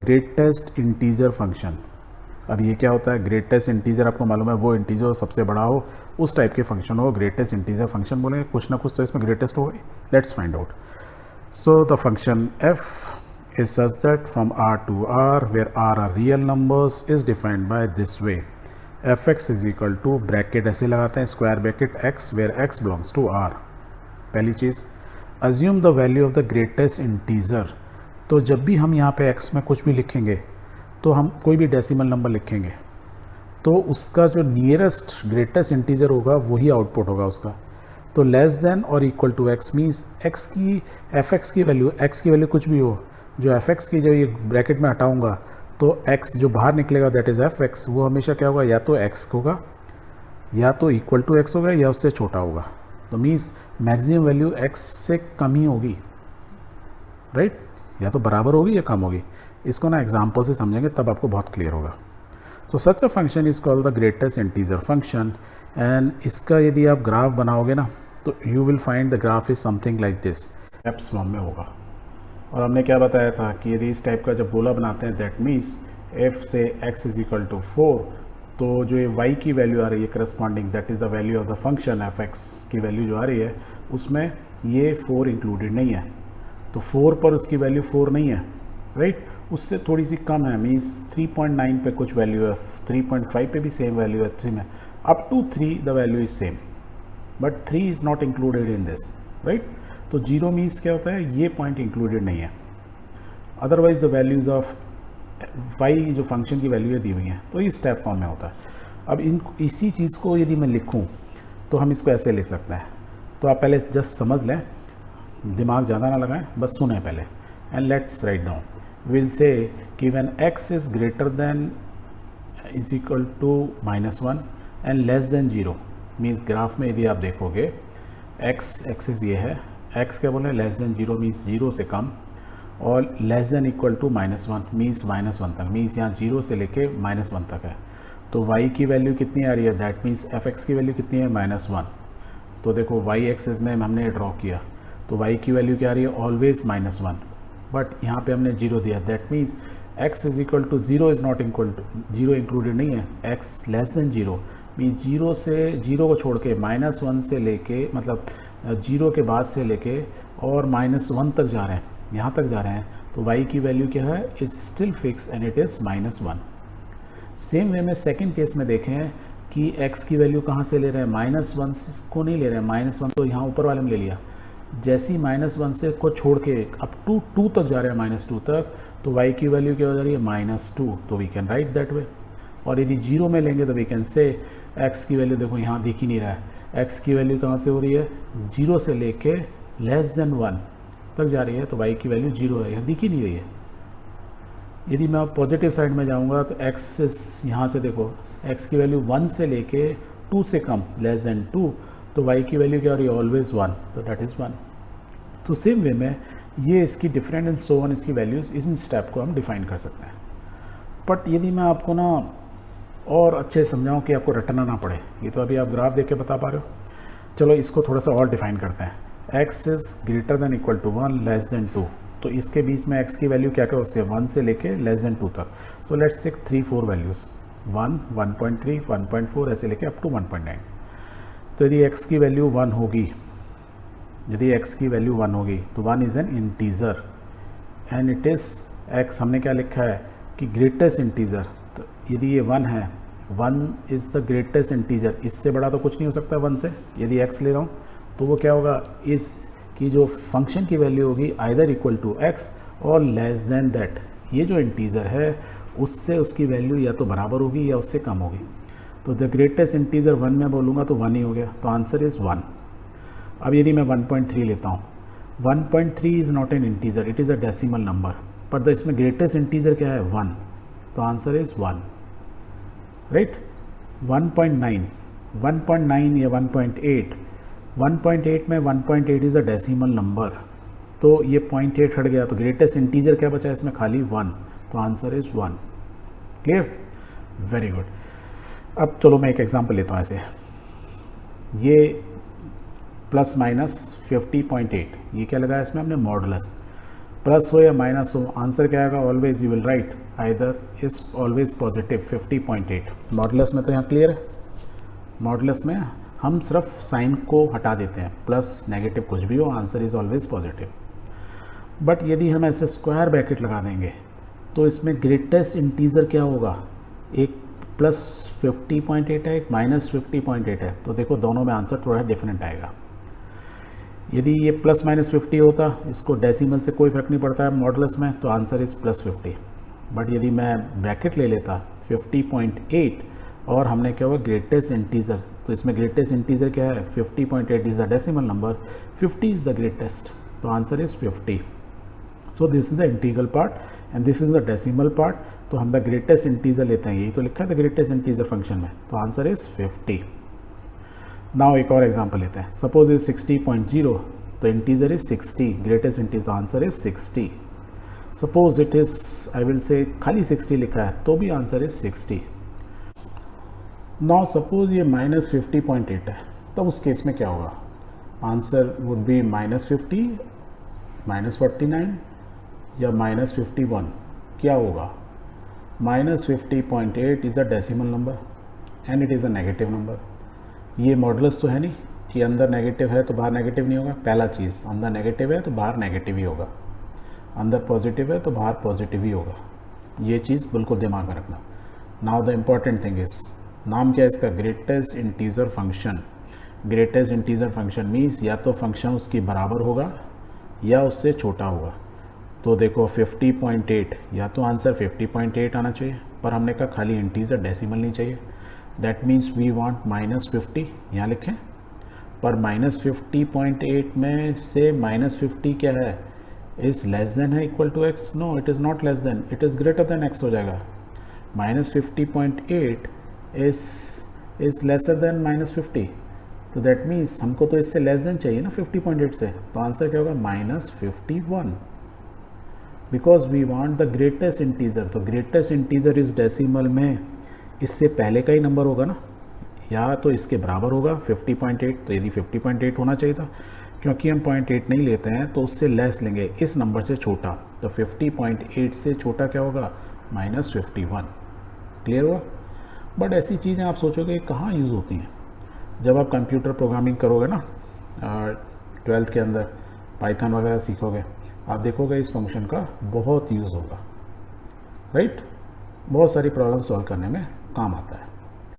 Greatest integer function. अब ये क्या होता है? ग्रेटेस्ट इंटीजर आपको मालूम है वो इंटीजर सबसे बड़ा हो, उस टाइप के फंक्शन हो ग्रेटेस्ट इंटीजर फंक्शन बोलेंगे। कुछ ना कुछ तो इसमें ग्रेटेस्ट होगा। Let's find out. So the function f is such that from r to r where r are real numbers is defined by this way. fx is equal to bracket ऐसे लगाते हैं square bracket x where x belongs to r। पहली चीज़, assume the value of the greatest integer। तो जब भी हम यहाँ पे x में कुछ भी लिखेंगे तो हम कोई भी डेसिमल नंबर लिखेंगे तो उसका जो नियरेस्ट ग्रेटेस्ट इंटीजर होगा वही आउटपुट होगा उसका। तो लेस देन और equal to x means x की fx की वैल्यू, x की वैल्यू कुछ भी हो, जो fx की जो ये ब्रैकेट में हटाऊंगा तो x जो बाहर निकलेगा दैट इज़ fx, वो हमेशा क्या होगा? या तो x होगा, या तो इक्वल टू x होगा, या उससे छोटा होगा। तो मीन्स मैक्सिमम वैल्यू x से कम ही होगी, राइट? या तो बराबर होगी या कम होगी। इसको ना एग्जाम्पल से समझेंगे तब आपको बहुत क्लियर होगा। तो such a function is called the greatest integer function. And इसका यदि आप ग्राफ बनाओगे ना तो you will find the graph is something like this, steps form में होगा। और हमने क्या बताया था कि यदि इस टाइप का जब गोला बनाते हैं दैट मीन्स f से x इज इक्वल टू 4, तो जो ये y की वैल्यू आ रही है corresponding that is the value of the function f(x) की वैल्यू जो आ रही है उसमें ये 4 इंक्लूडेड नहीं है। तो 4 पर उसकी वैल्यू 4 नहीं है, राइट? उससे थोड़ी सी कम है, मीन्स 3.9 पे कुछ वैल्यू है, 3.5 पे भी सेम वैल्यू है, 3 में up to 3 the value is same, but 3 is not included in this, right? तो 0 मीन्स क्या होता है? ये पॉइंट इंक्लूडेड नहीं है। Otherwise the values of y जो फंक्शन की वैल्यू दी हुई हैं तो इस स्टेप फॉर्म में होता है। अब इसी चीज़ को यदि मैं लिखूं तो हम इसको ऐसे लिख सकते हैं। तो आप पहले जस्ट समझ लें, दिमाग ज़्यादा ना लगाएं, बस सुने पहले। And let's write down. Will say कि when x is greater than is equal to -1 and less than 0, means graph में यदि आप देखोगे x एक्सिस ये है, x क्या बोले? लेस देन 0 मीन्स 0 से कम, और less than equal to -1 means -1 तक, मीन्स यहाँ 0 से लेके -1 तक है। तो y की वैल्यू कितनी आ रही है? दैट मीन्स fx की वैल्यू कितनी है? -1। तो देखो y एक्सिस में हमने ड्रॉ किया तो y की वैल्यू क्या आ रही है? ऑलवेज -1, बट यहाँ पे हमने 0 दिया, that means x is equal to 0 is not equal to 0 included नहीं है। x लेस देन 0 मीन्स 0 को छोड़ के -1 से लेके, मतलब 0 के बाद से लेके और -1 तक जा रहे हैं, यहाँ तक जा रहे हैं। तो y की वैल्यू क्या है? Is still fix and it is -1। Same way में सेकंड केस में देखें कि x की वैल्यू कहाँ से ले रहे हैं? -1 को नहीं ले रहे हैं, -1 तो यहाँ ऊपर वाले में ले लिया। जैसे ही -1 से को छोड़ के अप टू 2 तक जा रहे हैं, -2 तक, तो y की वैल्यू क्या हो जा रही है? -2। तो we can write that way. और यदि 0 में लेंगे तो वी कैन से x की वैल्यू, देखो यहाँ दिख ही नहीं रहा है, x की वैल्यू कहाँ से हो रही है? 0 से लेके लेस देन 1 तक जा रही है, तो y की वैल्यू 0 है, यहाँ दिख ही नहीं रही है। यदि मैं पॉजिटिव साइड में जाऊँगा तो x यहाँ से देखो x की वैल्यू 1 से लेके 2 से कम, लेस देन 2, तो y की वैल्यू क्या हो रही है? ऑलवेज 1, तो दैट इज़ 1। तो सेम वे में ये इसकी डिफरेंट एंड सो ऑन इसकी वैल्यूज़ इस स्टेप को हम डिफाइन कर सकते हैं। बट यदि मैं आपको ना और अच्छे से समझाऊँ कि आपको रटना ना पड़े, ये तो अभी आप ग्राफ देख के बता पा रहे हो, चलो इसको थोड़ा सा और डिफाइन करते हैं। x is greater than equal to 1 less than 2, तो इसके बीच में x की वैल्यू क्या क्या उससे 1 से लेके लेस देन 2 तक। सो लेट्स टेक 3-4 वैल्यूज़, 1, 1.3, 1.4 ऐसे लेके अप टू 1.9। तो यदि x की वैल्यू 1 होगी, यदि x की वैल्यू 1 होगी तो 1 is an integer and it is x, हमने क्या लिखा है कि ग्रेटेस्ट इंटीजर। तो यदि ये 1 है, 1 इज़ द ग्रेटेस्ट इंटीजर, इससे बड़ा तो कुछ नहीं हो सकता 1 से। यदि x ले रहा हूँ तो वो क्या होगा? इस की जो फंक्शन की वैल्यू होगी आइदर इक्वल टू x और लेस देन दैट, ये जो इंटीजर है उससे उसकी वैल्यू या तो बराबर होगी या उससे कम होगी। तो द ग्रेटेस्ट इंटीजर 1 में बोलूँगा तो 1 ही हो गया, तो आंसर इज़ 1। अब यदि मैं 1.3 लेता हूँ, 1.3 is not an integer, it is a decimal number, पर इसमें ग्रेटेस्ट इंटीजर क्या है? 1, तो आंसर इज़ 1, राइट? 1.9 या 1.8, 1.8 में 1.8 इज़ अ डेसिमल नंबर, तो ये 0.8 हट गया, तो ग्रेटेस्ट इंटीजर क्या बचा इसमें? खाली 1, तो answer is 1। Clear? Very good. अब चलो मैं एक एग्जांपल लेता हूँ ऐसे, ये ±50.8, ये क्या लगाया इसमें हमने? मॉडुलस। प्लस हो या माइनस हो, आंसर क्या आएगा? Always you will write either is always positive 50.8। Modulus में तो यहाँ क्लियर है, मॉडुलस में हम सिर्फ साइन को हटा देते हैं, प्लस नेगेटिव कुछ भी हो, answer is always positive. But यदि हम ऐसे स्क्वायर ब्रैकेट लगा देंगे तो इसमें ग्रेटेस्ट इंटीजर क्या होगा? एक प्लस 50.8 है, एक माइनस 50.8 है, तो देखो दोनों में आंसर थोड़ा डिफरेंट आएगा। यदि ये प्लस माइनस 50 होता, इसको डेसिमल से कोई फ़र्क नहीं पड़ता है मॉडुलस में, तो आंसर इज़ प्लस 50। बट यदि मैं ब्रैकेट ले लेता 50.8 और हमने क्या हुआ ग्रेटेस्ट इंटीजर, तो इसमें ग्रेटेस्ट इंटीजर क्या है? 50.8 is the decimal number, 50 is the greatest, तो answer is 50। So this is the integral part and this is the decimal part. तो हम द ग्रेटेस्ट इंटीजर लेते हैं, यही तो लिखा है द ग्रेटेस्ट इंटीजर फंक्शन में, तो आंसर इज़ 50। नाउ एक और एग्जांपल लेते हैं, सपोज इज 60.0, तो integer is 60, greatest integer, answer is 60। Suppose it is I will say खाली 60 लिखा है, तो भी आंसर इज 60। नाउ सपोज ये माइनस 50.8 है, तब उस केस में क्या होगा? Answer would be minus 50, minus 49 या माइनस 51। क्या होगा? Minus 50.8 is a decimal number and it is a negative number. ये मॉडुलस तो है नहीं कि अंदर नेगेटिव है तो बाहर नेगेटिव नहीं होगा। पहला चीज़, अंदर नेगेटिव है तो बाहर नेगेटिव ही होगा, अंदर पॉजिटिव है तो बाहर पॉजिटिव ही होगा। ये चीज़ बिल्कुल दिमाग में रखना। Now the important thing is, नाम क्या है इसका? Greatest integer function. Greatest integer function means या तो फंक्शन उसकी बराबर होगा या उससे छोटा होगा। तो देखो 50.8, या तो आंसर 50.8 आना चाहिए, पर हमने कहा खाली इंटीजर, डेसिमल नहीं चाहिए। That means we want minus 50, यहाँ लिखें। पर माइनस 50.8 में से माइनस 50 क्या है? इज़ लेस देन है equal to x? No, it is not less than, it is greater than x हो जाएगा। Minus 50.8 is lesser than minus 50, तो दैट मीन्स हमको तो इससे लेस देन चाहिए ना 50.8 से, तो आंसर क्या होगा? Minus 51, because we want the greatest integer. तो ग्रेटेस्ट इंटीजर इस डेसिमल में इससे पहले का ही नंबर होगा ना, या तो इसके बराबर होगा 50.8, तो यदि 50.8 होना चाहिए था, क्योंकि हम 0.8 नहीं लेते हैं तो उससे लेस लेंगे, इस नंबर से छोटा। तो 50.8 से छोटा क्या होगा? माइनस 51। क्लियर हुआ? बट ऐसी चीज़ें आप सोचोगे कहाँ यूज़ होती हैं? जब आप कंप्यूटर प्रोग्रामिंग करोगे ना 12th के अंदर, पाइथन वगैरह सीखोगे, आप देखोगे इस फंक्शन का बहुत यूज़ होगा, राइट? बहुत सारी प्रॉब्लम सॉल्व करने में काम आता है।